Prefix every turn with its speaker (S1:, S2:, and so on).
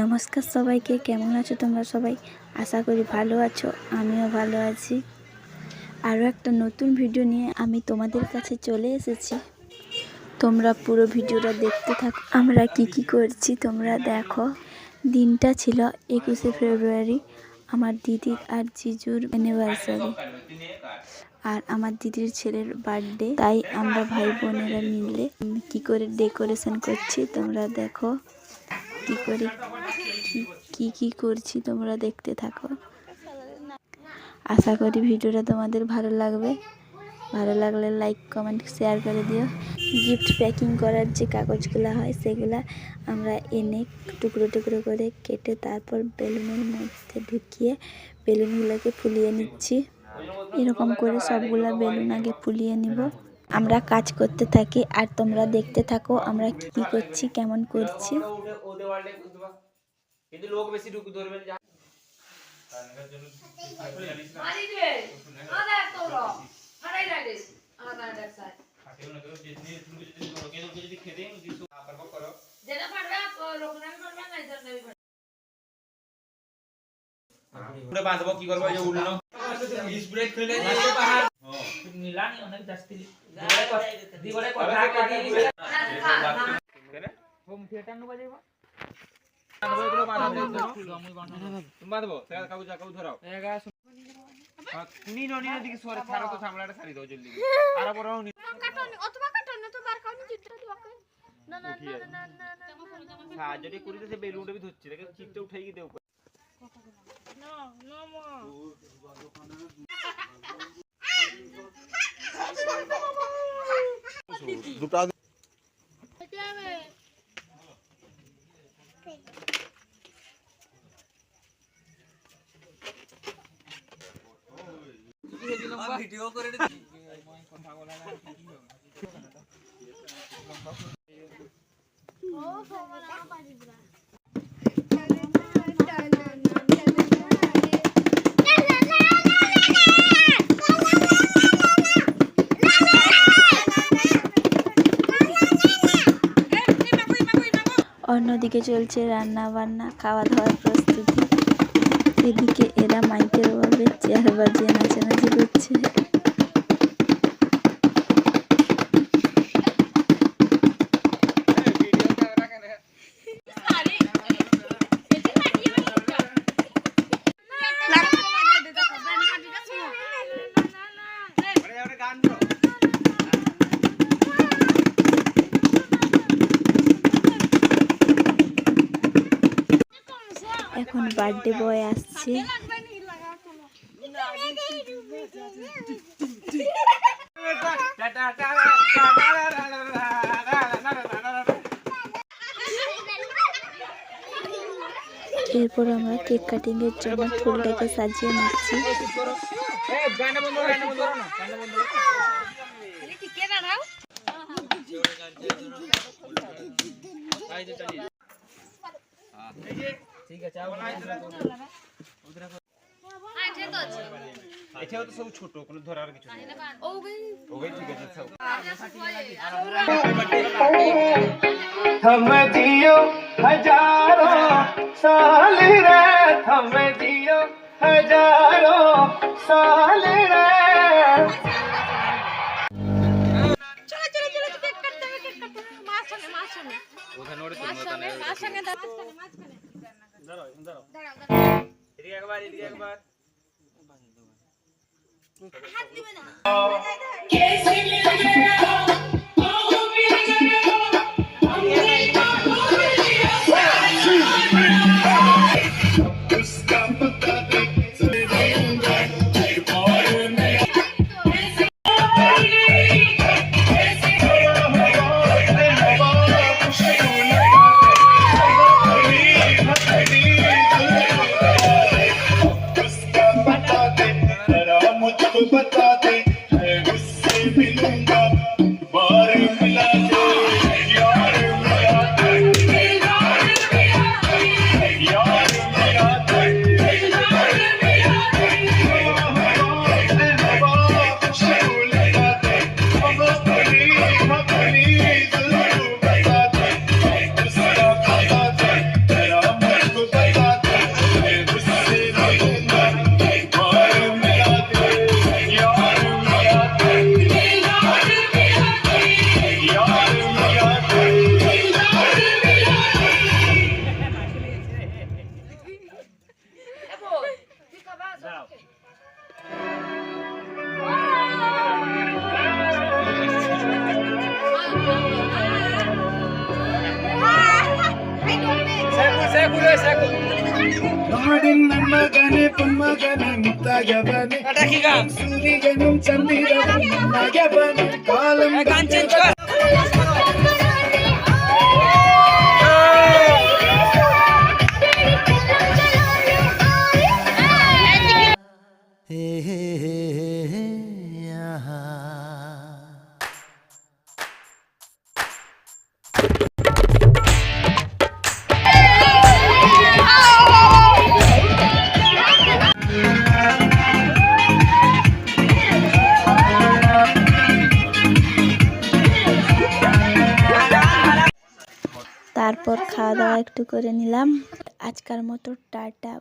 S1: নমস্কার সবাইকে, কেমন আছো তোমরা সবাই? আশা করি ভালো আছো, আমিও ভালো আছি। আরও একটা নতুন ভিডিও নিয়ে আমি তোমাদের কাছে চলে এসেছি। তোমরা পুরো ভিডিওটা দেখতে থাকো, আমরা কি করছি তোমরা দেখো। দিনটা ছিল 21শে ফেব্রুয়ারি, আমার দিদির আর জিজুর অ্যানিভার্সারি, আর আমার দিদির ছেলের বার্থডে। তাই আমরা ভাই বোনেরা মিলে কি করে ডেকোরেশন করছি তোমরা দেখো। কি করে কি করছি তোমরা দেখতে থাকো। আশা করি ভিডিওটা তোমাদের ভালো লাগবে। ভালো লাগলে লাইক কমেন্ট শেয়ার করে দিও। গিফট প্যাকিং করার যে কাগজগুলো হয় সেগুলা আমরা এনে টুকরো টুকরো করে কেটে তারপর বেলুনের মধ্যে ঢুকিয়ে বেলুনগুলোকে ফুলিয়ে নিচ্ছি। এরকম করে সবগুলা বেলুন আগে ফুলিয়ে নিব। আমরা কাজ করতে থাকি আর তোমরা দেখতে থাকো আমরা কি করছি, কেমন করছি।
S2: কিন্তু লোক বেশি ঢুক ধরবেন যা তার জন্য মারি দে আদা তোরা আড়াই রাইডে আদা রাইডে স্যার খাটিও না তো যদি তুমি যদি খেতে দিছো পারবো করো যেটা পারবে লোকনা আমি পারবে না ইধর নেই পুরো বাঁধবো কি করব এই উল্টো স্প্রে খুলে দিয়ে বাহার মিলানি অনেক জাস্তি দিবলে কথা কই কেন হোম থিয়েটার নো বাজাইবো বাঁধবো কাগজ ধরাও দিকে সরে ছাড়ো তো সামলাটা ছাড়ি দাও জলদি আর বড় অথবা কাটন তো বার কাউনি চিত্র দিবাকে না না না না না সাহায্যটি করিতে সে বেলুনটা বি ধরছে দেখে চিপটা উঠাই কি দেও না না মা দুটো ভিডিও করে দিই কথা বলা না কি হবে ও সোমনা পারিবরা
S1: অন্যদিকে চলছে রান্না বান্না, খাওয়া দাওয়ার প্রস্তুতি। এদিকে এরা মাইকের অভাবে চেয়ার বাজিয়ে নাচানাচি করছে। এখন বার্থডে বয় আসছে। এরপর আমরা কেক কাটিং এর জন্য ফুলটাকে সাজিয়ে নিচ্ছি।
S2: ঠিক আছে এটাও তো সব ছোট কোনো ধরার কিছু নেই ওই ঠিক আছে সব
S3: थम जियो हजारों साल रे थम जियो हजारों साल रे
S4: चलो चलो चलो केक काटते हैं माछने माछने
S2: ওখানে ওরে
S4: माछने माछने
S2: দাঁড়াও এদিকে একবার
S4: हाथ दिबे ना
S3: मुझको बता दे, मैं उससे मिलूंगा। ఆడిన మగనే పుమ్మగనే ముత్తగబనే సూరిగను చందిరవను మగబనే కాలం
S1: তারপর খাওয়া দাওয়া একটু করে নিলাম। আজকের মতো টাটা।